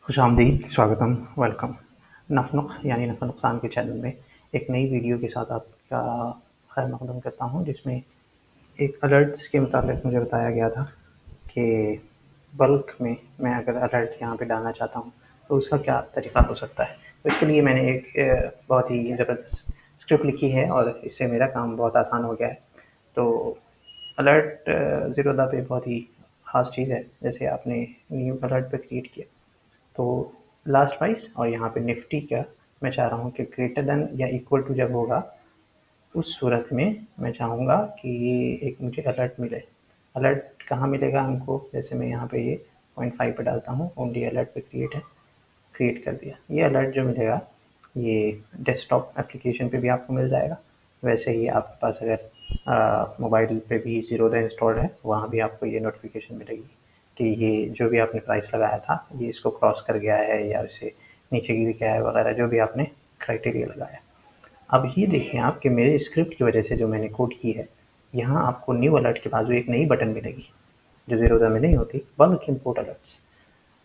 खुशामदीद, स्वागतम, वेलकम। नफ़ यानी नफ़ा नुकसान के चैनल में एक नई वीडियो के साथ आपका खैर मक़दम करता हूँ, जिसमें एक अलर्ट्स के मुताबिक मुझे बताया गया था कि बल्क में मैं अगर अलर्ट यहाँ पे डालना चाहता हूँ, तो उसका क्या तरीक़ा हो सकता है। तो इसके लिए मैंने एक बहुत ही ज़बरदस्त स्क्रिप्ट लिखी है और इससे मेरा काम बहुत आसान हो गया है। तो अलर्ट ज़ीरोधा पे बहुत ही ख़ास चीज़ है। जैसे आपने न्यू अलर्ट पे क्रिएट किया, तो लास्ट प्राइस और यहाँ पे निफ्टी का मैं चाह रहा हूँ कि ग्रेटर देन या इक्वल टू जब होगा, उस सूरत में मैं चाहूँगा कि ये एक मुझे अलर्ट मिले। अलर्ट कहाँ मिलेगा हमको? जैसे मैं यहाँ पे ये 0.5 पे डालता हूँ, ओनली अलर्ट पे क्रिएट कर दिया। ये अलर्ट जो मिलेगा, ये डेस्कटॉप एप्लीकेशन पे भी आपको मिल जाएगा। वैसे ही आपके पास अगर मोबाइल पे भी ज़ीरोधा इंस्टॉल्ड है, वहाँ भी आपको ये नोटिफिकेशन मिलेगी कि ये जो भी आपने प्राइस लगाया था, ये इसको क्रॉस कर गया है या इससे नीचे गिर गया है वगैरह, जो भी आपने क्राइटेरिया लगाया। अब ये देखें आप कि मेरे स्क्रिप्ट की वजह से जो मैंने कोड की है, यहाँ आपको न्यू अलर्ट के बाजू एक नई बटन मिलेगी, जो ज़ीरोधा में नहीं होती, बल्क इम्पोर्ट अलर्ट्स।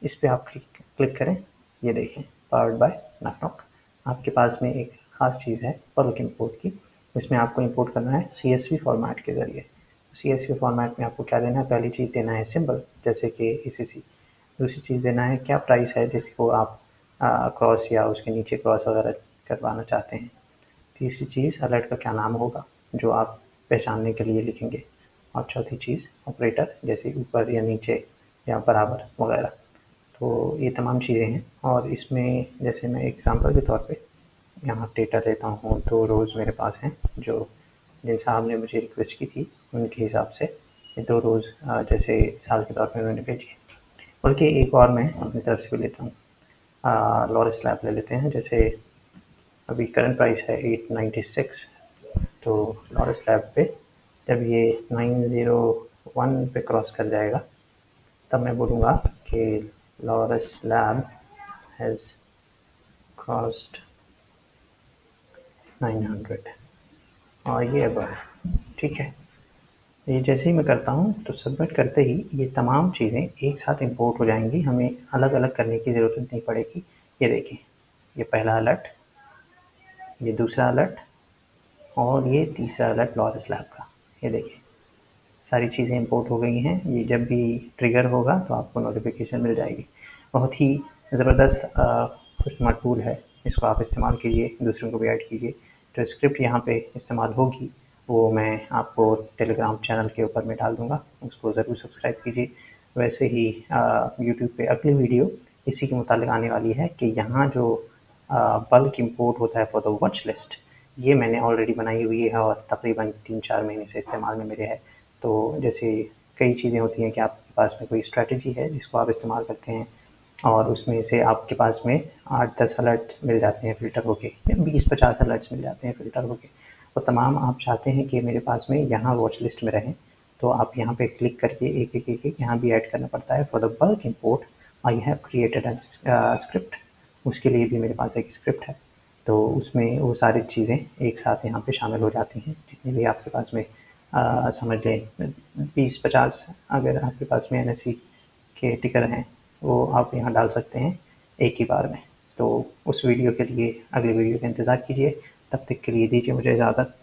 इस पे आप क्लिक करें। ये देखें, पावर्ड बाय नॉक। आपके पास में एक ख़ास चीज़ है बल्क इम्पोर्ट की। इसमें आपको इम्पोर्ट करना है CSV फॉर्मेट के ज़रिए। CSV फॉर्मेट में आपको क्या देना है? पहली चीज़ देना है सिंबल, जैसे कि ECC। दूसरी चीज़ देना है क्या प्राइस है जिसको आप क्रॉस या उसके नीचे क्रॉस वगैरह करवाना चाहते हैं। तीसरी चीज़ अलर्ट का क्या नाम होगा, जो आप पहचानने के लिए लिखेंगे। और चौथी चीज़ ऑपरेटर, जैसे ऊपर या नीचे या बराबर वगैरह। तो ये तमाम चीज़ें हैं। और इसमें जैसे मैं एग्ज़ाम्पल के तौर पे यहाँ डेटा लेता हूँ, 2 रोज़ मेरे पास हैं, जो जिन साहब ने मुझे रिक्वेस्ट की थी, उनके हिसाब से ये 2 रोज़ जैसे साल के तौर पे उन्होंने भेजी है। बल्कि एक और मैं अपनी तरफ से भी लेता हूँ, लॉरस लैब ले लेते हैं। जैसे अभी करंट प्राइस है 896, तो लॉरस लैब पे जब ये 901 पे क्रॉस कर जाएगा, तब मैं बोलूँगा कि लॉरस लैब हैज़ क्रॉस्ड 900 और ये अबव। ठीक है, ये जैसे ही मैं करता हूँ, तो सबमिट करते ही ये तमाम चीज़ें एक साथ इंपोर्ट हो जाएंगी, हमें अलग अलग करने की ज़रूरत नहीं पड़ेगी। ये देखिए, ये पहला अलर्ट, ये दूसरा अलर्ट और ये तीसरा अलर्ट लॉरस लैब का। ये देखिए, सारी चीज़ें इंपोर्ट हो गई हैं। ये जब भी ट्रिगर होगा तो आपको नोटिफिकेशन मिल जाएगी। बहुत ही ज़बरदस्त खुशनुमा टूल है, इसको आप इस्तेमाल कीजिए, दूसरों को भी ऐड कीजिए। जो स्क्रिप्ट यहाँ पे इस्तेमाल होगी, वो मैं आपको टेलीग्राम चैनल के ऊपर में डाल दूँगा, उसको ज़रूर सब्सक्राइब कीजिए। वैसे ही यूट्यूब पे अगली वीडियो इसी के मुतालिक आने वाली है कि यहाँ जो बल्क इम्पोर्ट होता है फॉर द वॉच लिस्ट, ये मैंने ऑलरेडी बनाई हुई है और तकरीबन 3-4 महीने से इस्तेमाल में मेरे है। तो जैसे कई चीज़ें होती हैं कि आपके पास में कोई स्ट्रैटेजी है जिसको आप इस्तेमाल करते हैं, और उसमें से आपके पास में 8-10 अलर्ट मिल जाते हैं फ़िल्टर होके, या 20-50 अलर्ट्स मिल जाते हैं फ़िल्टर होके। वो तमाम आप चाहते हैं कि मेरे पास में यहाँ वॉच लिस्ट में रहें, तो आप यहाँ पे क्लिक करके एक यहाँ भी ऐड करना पड़ता है। For the bulk import I have created script. उसके लिए भी मेरे पास एक स्क्रिप्ट है, तो उसमें वो सारी चीज़ें एक साथ यहाँ पे शामिल हो जाती हैं, जितनी भी आपके पास में समझ लें 20-50 अगर आपके पास में NSE के टिकर हैं, वो आप यहाँ डाल सकते हैं एक ही बार में। तो उस वीडियो के लिए अगली वीडियो का इंतज़ार कीजिए। तब तक के लिए दीजिए मुझे इजाज़त।